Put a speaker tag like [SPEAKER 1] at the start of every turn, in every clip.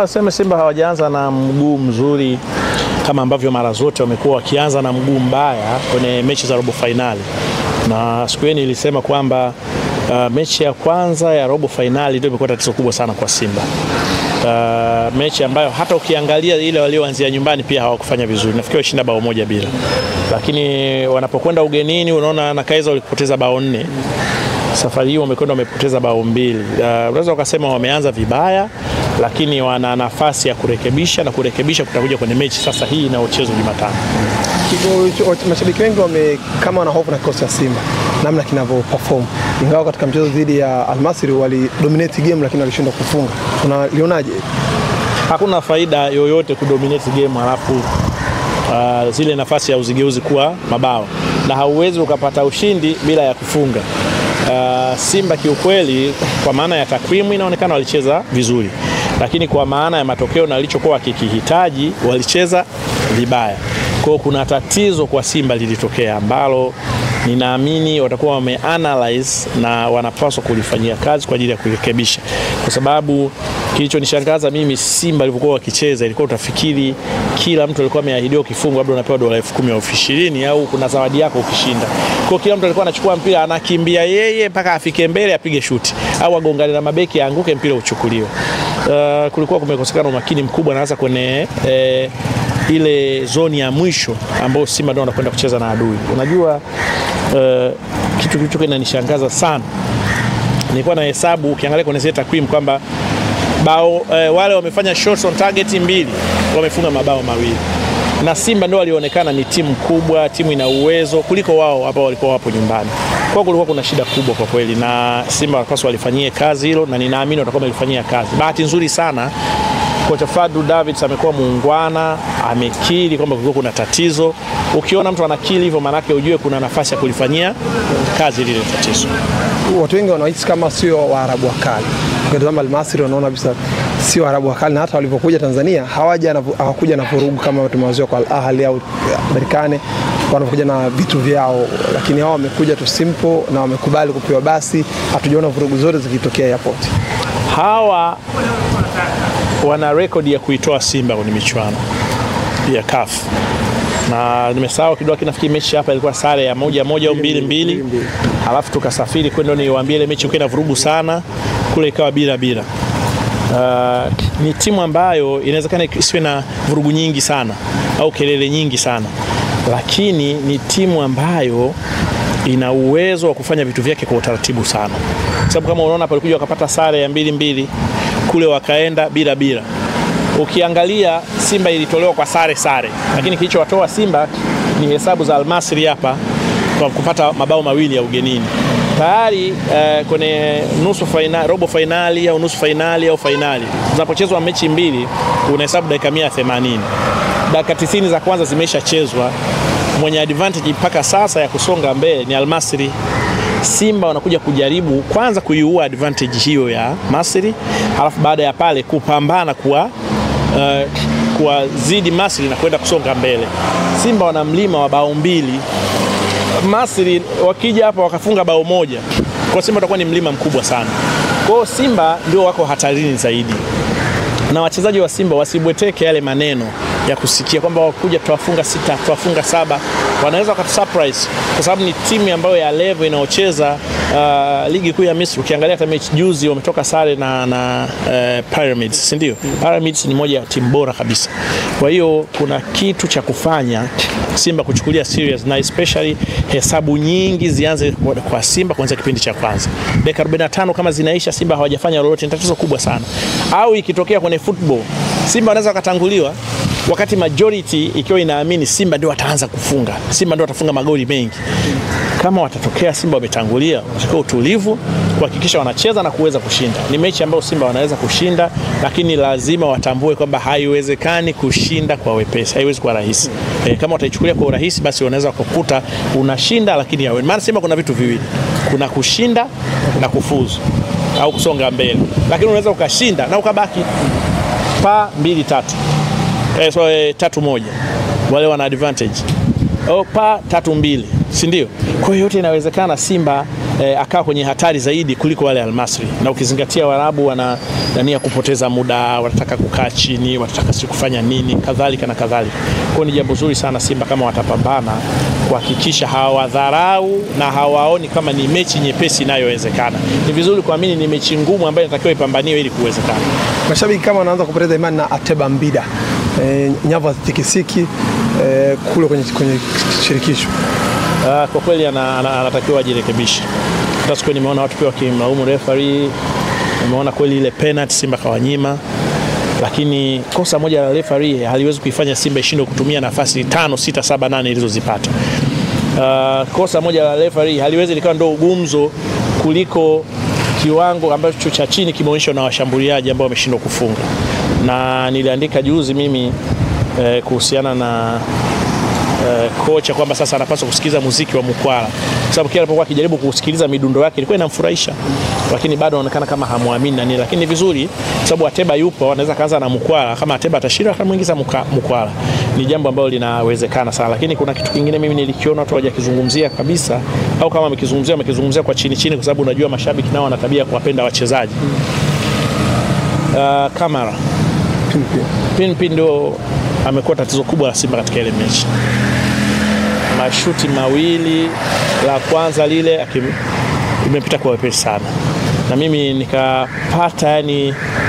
[SPEAKER 1] Sema Simba hawajaanza na mguu mzuri kama ambavyo mara zote wamekuwa wakianza na mguu mbaya kwenye mechi za robo finali. Na siku hiyo nilisema kwamba mechi ya kwanza ya robo finali ndio imekuwa tatizo kubwa sana kwa Simba. Mechi ambayo hata ukiangalia ile walioanzia nyumbani pia hawakufanya vizuri. Nafikiri washinda bao 1-0. Lakini wanapokwenda ugenini unaona na Kaizer walipoteza bao 4. Safari hii wamepoteza bao 2. Unaweza ukasema wameanza vibaya, lakini wana nafasi ya kurekebisha, na kurekebisha kutakuja kwenye mechi sasa hii inayochezwa Jumatano.
[SPEAKER 2] Mashabiki wengi kama wana hofu na kikosi cha Simba namna kinavyo perform, ingawa katika mchezo dhidi ya Al Masry wali dominate game lakini walishindwa kufunga. Unalionaje?
[SPEAKER 1] Hakuna faida yoyote kudominate game halafu zile nafasi ya uzigeuzi kuwa mabao, na hauwezi ukapata ushindi bila ya kufunga. Simba kiukweli kwa maana ya takwimu inaonekana walicheza vizuri, lakini kwa maana ya matokeo na walichokuwa wakikihitaji walicheza vibaya. Kwa kuna tatizo kwa Simba lilitokea ambalo ninaamini watakuwa wameanalyze na wanapaswa kulifanyia kazi kwa ajili ya kurekebisha. Kwa sababu kilichonishangaza mimi Simba walivyokuwa wakicheza, ilikuwa utafikiri kila mtu alikuwa ameahidiwa kifungo, labda unapewa dola 10,000 au 20,000 au kuna zawadi yako ukishinda. Kwa kila mtu alikuwa anachukua mpira anakimbia yeye mpaka afike mbele apige shuti au agongane na mabeki aanguke mpira uchukuliwe. Kulikuwa kumekosekana umakini mkubwa na hasa kwenye ile zoni ya mwisho ambao Simba ndio wanakwenda kucheza na adui. Unajua kitu kilicho kinanishangaza sana, nilikuwa na hesabu ukiangalia kwenye zile takwimu kwamba wale wamefanya shots on target 2, wamefunga mabao 2. Na Simba ndio walionekana ni timu kubwa, timu ina uwezo kuliko wao hapa walikuwa wapo nyumbani. Kwa kulikuwa kuna shida kubwa kwa kweli, na Simba wakaswa walifanyia kazi hilo, na ninaamini watakuwa walifanyia kazi. Bahati nzuri sana kocha Fadlu Davids amekuwa muungwana, amekiri kwamba kulikuwa kuna tatizo. Ukiona mtu anakiri hivyo maana yake ujue kuna nafasi ya kulifanyia kazi lile tatizo.
[SPEAKER 2] Watu wengi wanahisi kama sio Waarabu wakali. Ukitazama Al Masry wanaona kabisa sio Waarabu wakali, na hata walipokuja Tanzania hawakuja na vurugu kama tumewazoea kwa Al Ahly au Berkane wanapokuja na vitu vyao, lakini hao wamekuja tu simple na wamekubali kupewa basi. Hatujaona vurugu zote zikitokea airport.
[SPEAKER 1] Hawa wana rekodi ya kuitoa Simba kwenye michuano ya CAF. Na nimesahau kidogo, nafikiri mechi hapa ilikuwa sare ya 1-1 au 2-2. Alafu tukasafiri kwenda niwaambie ile mechi ukienda vurugu sana, kule ikawa 0-0. Ni timu ambayo inawezekana isiwe na vurugu nyingi sana au kelele nyingi sana, lakini ni timu ambayo ina uwezo wa kufanya vitu vyake kwa utaratibu sana. Sababu kama unaona hapa walikuja wakapata sare ya 2-2, kule wakaenda 0-0. Ukiangalia Simba ilitolewa kwa sare, lakini kilichowatoa Simba ni hesabu za Al Masry hapa kwa kupata mabao 2 ya ugenini. Tayari kwenye nusu finali, robo finali au nusu finali au finali, zinapochezwa mechi 2 unahesabu dakika 180. Dakika 90 za kwanza zimeshachezwa. Mwenye advantage mpaka sasa ya kusonga mbele ni Al Masry. Simba wanakuja kujaribu kwanza kuiua advantage hiyo ya Masry, halafu baada ya pale kupambana kwa zidi Masry na kwenda kusonga mbele. Simba wana mlima wa bao 2. Masry wakija hapa wakafunga bao 1, kwa Simba utakuwa ni mlima mkubwa sana. Kwa hiyo Simba ndio wako hatarini zaidi. Na wachezaji wa Simba wasibweteke yale maneno ya kusikia kwamba wakuja tuwafunga 6, tuwafunga 7. Wanaweza wakatusurprise kwa sababu ni timu ambayo ya level inaocheza ligi kuu ya Misri. Ukiangalia hata mechi juzi wametoka sare na Pyramids, si ndio? Pyramids ni moja ya timu bora kabisa. Kwa hiyo kuna kitu cha kufanya Simba kuchukulia serious, na especially hesabu nyingi zianze kwa Simba kuanzia kipindi cha kwanza. Dakika 45 kama zinaisha Simba hawajafanya lolote, ni tatizo kubwa sana. Au ikitokea kwenye football Simba wanaweza wakatanguliwa wakati majority ikiwa inaamini Simba ndio wataanza kufunga, Simba ndio watafunga magoli mengi. Kama watatokea Simba wametangulia, wachukue utulivu kuhakikisha wanacheza na kuweza kushinda. Ni mechi ambayo Simba wanaweza kushinda, lakini lazima watambue kwamba haiwezekani kushinda kwa wepesi, haiwezi kuwa rahisi. Kama wataichukulia kwa urahisi basi wanaweza kukuta unashinda lakini yawe. Maana Simba kuna vitu viwili, kuna kushinda na kufuzu au kusonga mbele. Lakini unaweza ukashinda na ukabaki 2-3. 3-1. Wale wana advantage. 3-2, si ndio? Kwa hiyo yote inawezekana. Simba akawa kwenye hatari zaidi kuliko wale Al-Masry. Na ukizingatia Waarabu wana nia kupoteza muda, wanataka kukaa chini, wanataka si kufanya nini, kadhalika na kadhalika. Kwa ni jambo zuri sana Simba kama watapambana kuhakikisha hawadharau na hawaoni kama ni mechi nyepesi inayowezekana. Ni vizuri kuamini ni mechi ngumu ambayo inatakiwa ipambaniwe ili kuwezekana.
[SPEAKER 2] Mashabiki kama wanaanza kupoteza imani na Ateba Mbida, nyavu hazitikisiki kule kwenye shirikisho.
[SPEAKER 1] Kwa kweli anatakiwa ajirekebishe. Hata siku nimeona watu pia wakimlaumu referee, nimeona kweli ile penalty Simba kawanyima, lakini kosa moja la referee haliwezi kuifanya Simba ishindwe kutumia nafasi 5, 6, 7, 8 ilizozipata. Kosa moja la referee haliwezi likawa ndio gumzo kuliko kiwango ambacho cha chini kimeonyeshwa na washambuliaji ambao wameshindwa kufunga. Na niliandika juzi mimi kuhusiana na kocha kwamba sasa anapaswa kusikiliza muziki wa Mkwala, kwa sababu kila alipokuwa akijaribu kusikiliza midundo yake ilikuwa inamfurahisha, lakini bado anaonekana kama hamuamini na nini. Lakini ni vizuri sababu Ateba yupo, anaweza kaanza na Mkwala, kama Ateba atashinda akamuingiza Mkwala. Ni jambo ambalo linawezekana sana. Lakini kuna kitu kingine mimi nilikiona watu hawajakizungumzia kabisa, au kama wamekizungumzia kwa chini kwa sababu unajua mashabiki nao wana tabia kuwapenda wachezaji. Kamara Pinpin ndio amekuwa tatizo kubwa la Simba katika ile mechi. Mashuti mawili, la kwanza lile imepita kwa wepesi sana, na mimi nikapata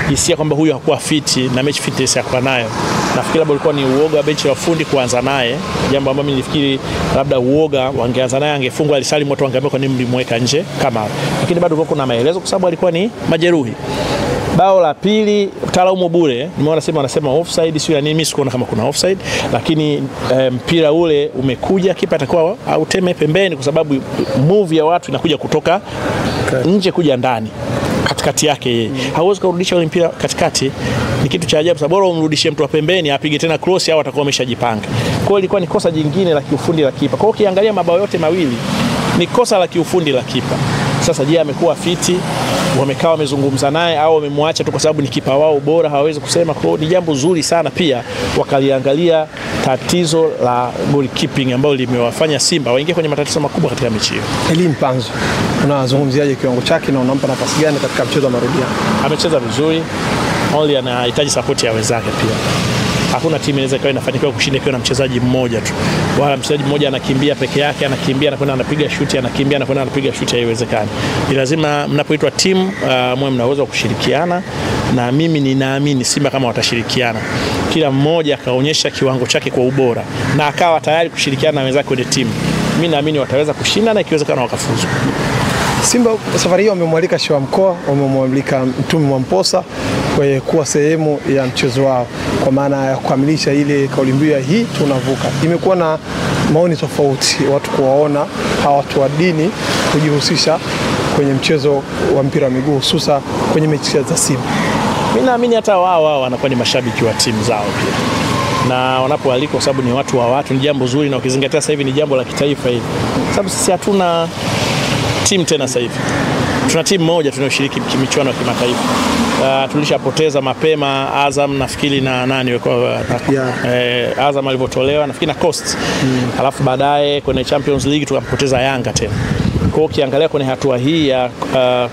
[SPEAKER 1] hisia kwamba huyu hakuwa fiti na match fitness hakuwa nayo. Nafikiri labda ulikuwa ni uoga wa benchi la fundi kuanza naye, jambo ambalo mimi nilifikiri labda uoga wangeanza naye angefungwa alisali moto, wangeambia kwa nini mlimweka nje kama. Lakini bado kuna maelezo kwa sababu alikuwa ni majeruhi. Bao la pili talaumu bure, nimeona Simba wanasema offside, sio nini, mimi sikuona kama kuna offside, lakini mpira ule umekuja, kipa atakuwa auteme pembeni kwa sababu move ya watu inakuja kutoka nje kuja ndani katikati yake yeye. Hauwezi kurudisha ule mpira katikati, ni kitu cha ajabu. Sababu bora umrudishie mtu wa pembeni apige tena cross au atakuwa ameshajipanga. Kwa hiyo ilikuwa ni kosa jingine la kiufundi la kipa. Kwa hiyo ukiangalia mabao yote mawili ni kosa la kiufundi la kipa. Sasa je, amekuwa fiti? Wamekaa wamezungumza naye au wamemwacha tu kwa sababu ni kipa wao bora, hawezi kusema? Kwa ni jambo zuri sana pia wakaliangalia tatizo la goalkeeping ambalo limewafanya Simba waingie kwenye matatizo makubwa katika mechi hiyo. Elie
[SPEAKER 2] Mpanzu, unazungumziaje kiwango chake na unampa nafasi gani katika mchezo wa marudiano?
[SPEAKER 1] Amecheza vizuri, only anahitaji support ya wenzake pia. Hakuna timu inaweza ikawa inafanikiwa kushinda ikiwa na mchezaji mmoja tu. Wala mchezaji mmoja anakimbia peke yake, anakimbia anakwenda anapiga shuti, anakimbia anakwenda anapiga shuti, haiwezekani. Ni lazima mnapoitwa timu mwe mnaweza kushirikiana, na mimi ninaamini Simba kama watashirikiana, kila mmoja akaonyesha kiwango chake kwa ubora na akawa tayari kushirikiana na wenzake kwenye timu, mimi naamini wataweza kushinda na ikiwezekana wakafuzu.
[SPEAKER 2] Simba safari hiyo wamemwalika Shewa Mkoa, wamemwalika Mtumi Mwamposa kwa kuwa sehemu ya mchezo wao, kwa maana ya kukamilisha ile kauli mbiu ya hii tunavuka. Imekuwa na maoni tofauti, watu kuwaona hawa watu wa dini kujihusisha kwenye mchezo wa mpira wa miguu, hususa kwenye mechi za Simba.
[SPEAKER 1] Mimi naamini hata wao wanakuwa ni mashabiki wa timu zao pia, na wanapoalikwa kwa sababu ni watu wa watu, ni jambo zuri, na ukizingatia sasa hivi ni jambo la kitaifa hivi, sababu sisi hatuna timu tena sasa hivi. Tuna timu moja tunayoshiriki michuano ya kimataifa. Tulishapoteza mapema Azam nafikiri na nani Azam alivyotolewa nafikiri na Coast. Alafu baadaye kwenye Champions League tukampoteza Yanga tena. Kwa hiyo ukiangalia kwenye hatua hii ya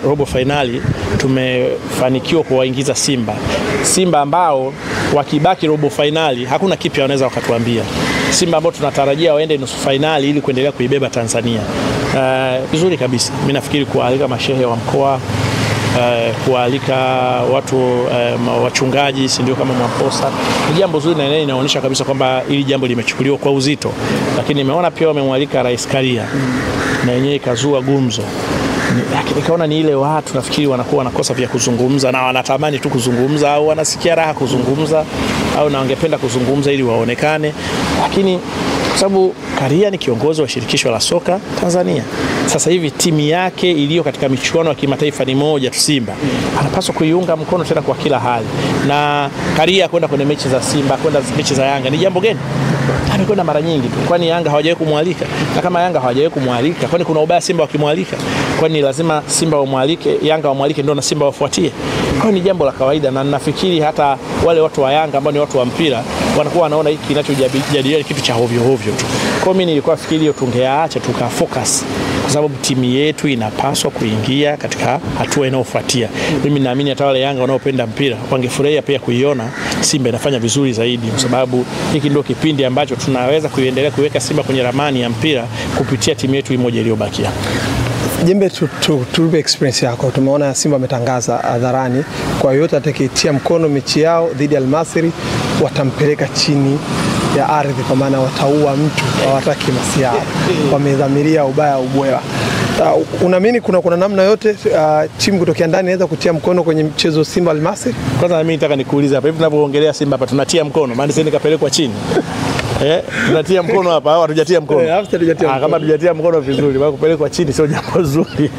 [SPEAKER 1] robo finali tumefanikiwa kuwaingiza Simba ambao wakibaki robo finali hakuna kipi wanaweza wakatuambia. Simba ambao tunatarajia waende nusu finali ili kuendelea kuibeba Tanzania. Vizuri kabisa. Mimi nafikiri kualika mashehe wa mkoa, kualika watu wachungaji, si ndio, kama Mwamposa, ni jambo zuri na inaonyesha kabisa kwamba ili jambo limechukuliwa kwa uzito. Lakini nimeona pia wamemwalika Rais Karia, na yenyewe ikazua gumzo. Nikaona ni ile watu nafikiri wanakuwa wanakosa vya kuzungumza, na wanatamani tu kuzungumza au wanasikia raha kuzungumza au na wangependa kuzungumza ili waonekane. Lakini kwa sababu Karia ni kiongozi wa shirikisho la soka Tanzania, sasa hivi timu yake iliyo katika michuano ya kimataifa ni moja tu, Simba, anapaswa kuiunga mkono tena kwa kila hali. Na Karia kwenda kwenye mechi za Simba, kwenda mechi za Yanga ni jambo gani? Amekwenda mara nyingi tu. Kwani Yanga hawajawahi kumwalika? Na kama Yanga hawajawahi kumwalika, kwani kuna ubaya Simba wakimwalika? Kwani lazima Simba wamwalike, Yanga wamwalike ndio na Simba wafuatie? Kwa ni jambo la kawaida, na nafikiri hata wale watu wa Yanga ambao ni watu wa mpira wanakuwa wanaona hiki kinachojadiliwa kitu cha hovyo hovyo tu. Kwa mimi nilikuwa fikiri hiyo tungeacha tukafocus, kwa kwa sababu timu yetu inapaswa kuingia katika hatua inayofuatia. Mimi naamini hata wale Yanga wanaopenda mpira wangefurahia pia kuiona Simba inafanya vizuri zaidi, kwa sababu hiki ndio kipindi ambacho tunaweza kuendelea kuweka Simba kwenye ramani ya mpira kupitia timu yetu moja iliyobakia.
[SPEAKER 2] Jembe, tupe experience yako. Tumeona Simba ametangaza hadharani kwa yote atakayetia mkono mechi yao dhidi ya Al-Masry watampeleka chini ya ardhi, kwa maana wataua mtu, hawataki masiara, wamedhamiria ubaya ubwela. Unaamini kuna namna yote timu kutokea ndani inaweza kutia mkono kwenye mchezo Simba Al-Masry?
[SPEAKER 1] Kwanza mimi nataka nikuulize hapa, hivi tunapoongelea Simba hapa tunatia mkono, maana sasa nikapelekwa chini tunatia mkono hapa au hatujatia mkono? Kama hatujatia mkono vizuri, bado kupelekwa chini sio jambo zuri.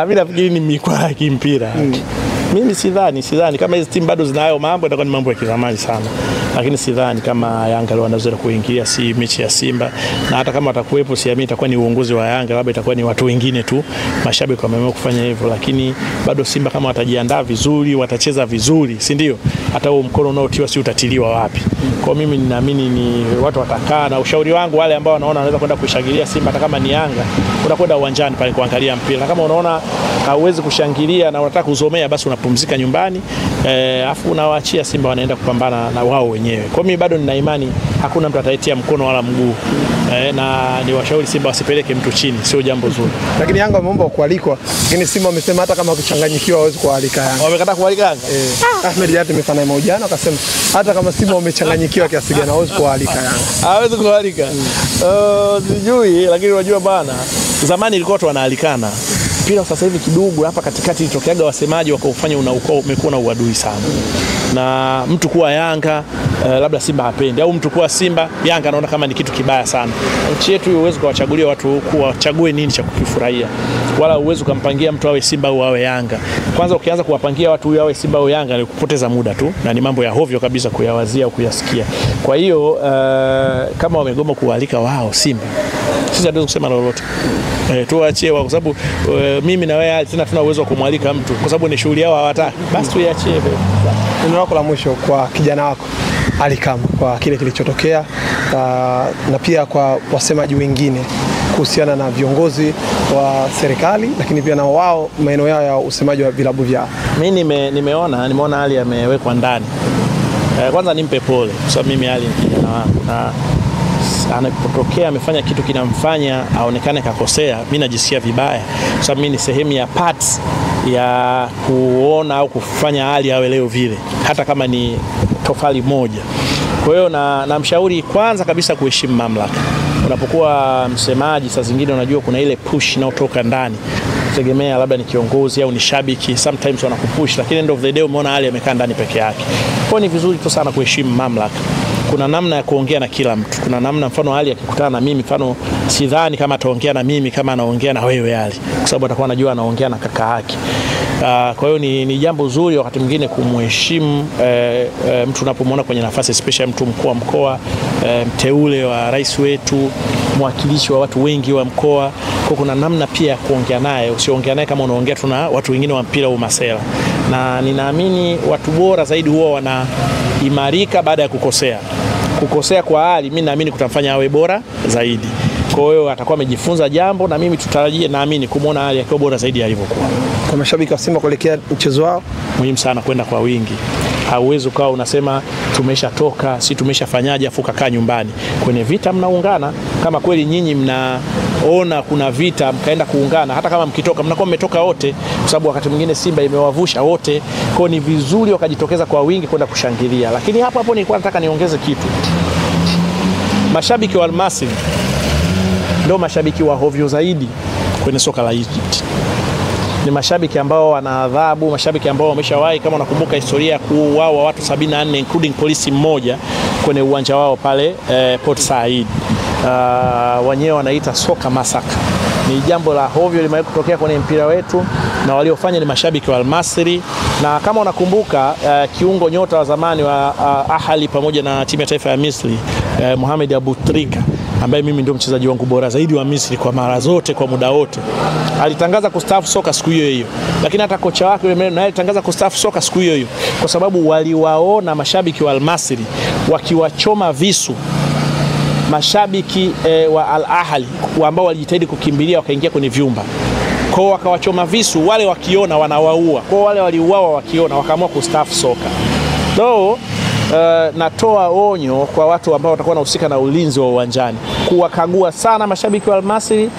[SPEAKER 1] Mimi nafikiri ni mikwara ya kimpira. Mimi sidhani kama hizo timu bado zinayo mambo, itakuwa ni mambo ya kizamani sana. Lakini sidhani kama Yanga leo wanaweza kuingia si mechi ya Simba, na hata kama watakuwepo siamini itakuwa ni uongozi wa Yanga, labda itakuwa ni watu wengine tu, mashabiki wameamua kufanya hivyo. Lakini bado Simba kama watajiandaa vizuri, watacheza vizuri, si ndio? Hata huo mkono unaotiwa si utatiliwa wapi. Kwa mimi ninaamini ni watu watakaa, na ushauri wangu wale ambao wanaona wanaweza kwenda kushangilia Simba hata kama ni Yanga, unakwenda uwanjani pale kuangalia mpira. Na kama unaona hauwezi kushangilia na unataka kuzomea, basi unapumzika nyumbani, afu unawaachia Simba wanaenda kupambana na wao wenyewe. Kwa mimi bado nina imani hakuna mtu ataitia mkono wala mguu, na ni washauri Simba wasipeleke mtu chini, sio jambo zuri.
[SPEAKER 2] Lakini Yanga wameomba kualikwa, lakini Simba wamesema hata kama kuchanganyikiwa hawezi kualika Yanga.
[SPEAKER 1] Wamekataa kualika Yanga?
[SPEAKER 2] Ahmed Jati amefanya mahojiano akasema hata kama Simba wamechanganyikiwa kiasi gani hawezi kualika Yanga.
[SPEAKER 1] Hawezi kualika. Sijui, lakini unajua bana, zamani ilikuwa watu wanaalikana. Mpira sasa hivi kidogo hapa katikati ilitokeaga wasemaji wakaufanya umekuwa na uadui sana. Na mtu kuwa Yanga labda Simba hapendi, au mtu kuwa Simba Yanga anaona kama ni kitu kibaya sana. Nchi yetu uwezo kuwachagulia watu kuwachague nini cha kukifurahia, wala uwezo kumpangia mtu awe Simba au awe Yanga. Kwanza ukianza kuwapangia watu huyu awe Simba au Yanga ni kupoteza muda tu, na ni mambo ya hovyo kabisa kuyawazia au kuyasikia. Kwa hiyo kama wamegoma kualika wao Simba, sisi hatuwezi kusema lolote. Tuachie wao, kwa sababu mimi na wewe tena tuna uwezo wa kumwalika mtu kwa sababu ni shughuli yao hawataka, basi tuiachie.
[SPEAKER 2] Neno lako la mwisho kwa kijana wako Ali Kamwe kwa kile kilichotokea, na pia kwa wasemaji wengine kuhusiana na viongozi wa serikali, lakini pia na wao maeneo yao ya usemaji wa vilabu vyao?
[SPEAKER 1] Mimi nimeona Ali amewekwa ndani. Kwanza nimpe pole kwa sababu mimi Ali ni kijana wangu, na anapotokea amefanya kitu kinamfanya aonekane kakosea, mimi najisikia vibaya kwa sababu mimi ni sehemu ya parts ya kuona au kufanya Ali awe leo vile, hata kama ni tofali moja. Kwa hiyo namshauri kwanza kabisa kuheshimu mamlaka. Unapokuwa msemaji, saa zingine unajua kuna ile push inayotoka ndani, tegemea labda ni kiongozi au ni shabiki, sometimes wanakupush, lakini end of the day umeona Ali amekaa ndani peke yake. Kwa ni vizuri tu sana kuheshimu mamlaka. Kuna namna ya kuongea na kila mtu. Kuna namna, mfano Ali akikutana na mimi, mfano sidhani kama ataongea na mimi kama anaongea na wewe Ali, kwa sababu atakuwa anajua anaongea na kaka yake. Kwa hiyo ni jambo zuri wakati mwingine kumheshimu mtu unapomwona kwenye nafasi, especially mtu mkuu wa mkoa, mteule wa rais wetu, mwakilishi wa watu wengi wa mkoa. Kwa kuna namna pia ya kuongea naye, usiongea naye kama unaongea tu na watu wengine wa mpira au masela. Na ninaamini watu bora zaidi huwa wanaimarika baada ya kukosea. Kukosea kwa Ali mimi naamini kutamfanya awe bora zaidi. Kwa hiyo atakuwa amejifunza jambo, na mimi tutarajie, naamini kumuona Ali akiwa bora zaidi alivyokuwa.
[SPEAKER 2] Kwa mashabiki wa Simba kuelekea mchezo wao,
[SPEAKER 1] muhimu sana kwenda kwa wingi. Hauwezi ukawa unasema tumeshatoka, si tumeshafanyaje afu kakaa nyumbani. Kwenye vita mnaungana, kama kweli nyinyi mnaona kuna vita mkaenda kuungana, hata kama mkitoka mnakuwa mmetoka wote, kwa sababu wakati mwingine Simba imewavusha wote. Kwa ni vizuri wakajitokeza kwa wingi kwenda kushangilia. Lakini hapo nilikuwa nataka niongeze kitu. Mashabiki wa Al-Masry ndio mashabiki wa hovyo zaidi kwenye soka la Egypt. Ni mashabiki ambao wana adhabu, mashabiki ambao wameshawahi, kama unakumbuka historia ya kuuawa watu 74 including polisi mmoja kwenye uwanja wao pale Port Said. Wenyewe wanaita soka masaka. Ni jambo la hovyo limewahi kutokea kwenye mpira wetu, na waliofanya ni mashabiki wa Al-Masry. Na kama unakumbuka kiungo nyota wa zamani wa Ahli pamoja na timu ya taifa ya Misri, Mohamed Abou Trika, ambaye mimi ndio mchezaji wangu bora zaidi wa Misri kwa mara zote, kwa muda wote, alitangaza kustaafu soka siku hiyo hiyo. Lakini hata kocha wake naye alitangaza kustaafu soka siku hiyo hiyo, kwa sababu waliwaona mashabiki wa Al-Masry wakiwachoma visu mashabiki wa Al Ahly ambao walijitahidi kukimbilia wakaingia kwenye vyumba. Kwa wakawachoma visu, wale wakiona wanawaua. Kwa wale waliuawa wakiona wakaamua kustaafu soka. Natoa onyo kwa watu ambao watakuwa wanahusika na ulinzi wa uwanjani, kuwakagua sana mashabiki wa Al Masry,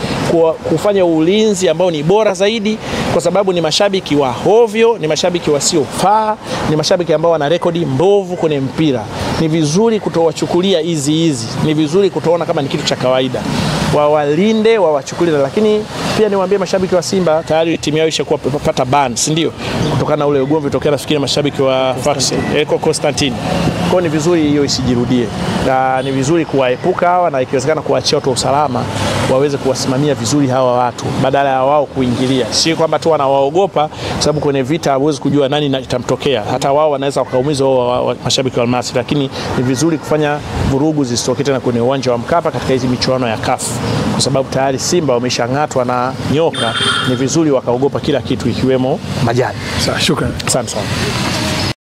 [SPEAKER 1] kufanya ulinzi ambao ni bora zaidi, kwa sababu ni mashabiki wa hovyo, ni mashabiki wasiofaa, ni mashabiki ambao wana rekodi mbovu kwenye mpira. Ni vizuri kutowachukulia hizi, ni vizuri kutoona kama ni kitu cha kawaida. Wawalinde, wawachukulie. Lakini pia niwaambie mashabiki wa Simba, tayari timu yao ishakuwa pata ban, si ndio? Kutokana na ule ugomvi utokea nafikiri mashabiki wa Constantine. Kwa ni vizuri hiyo isijirudie. Na ni vizuri kuwaepuka hawa, na ikiwezekana kuachia watu usalama waweze kuwasimamia vizuri hawa watu badala ya wao kuingilia. Si kwamba tu wanawaogopa, kwa sababu kwenye vita huwezi kujua nani itamtokea. Hata wao wanaweza wakaumizwa mashabiki wa Al Masry, lakini ni vizuri kufanya vurugu zisitokee tena kwenye uwanja wa Mkapa katika hizi michuano ya CAF, kwa sababu tayari Simba wameshang'atwa na nyoka. Ni vizuri wakaogopa kila kitu ikiwemo majani.
[SPEAKER 2] Sawa, shukrani.
[SPEAKER 1] Asante sana.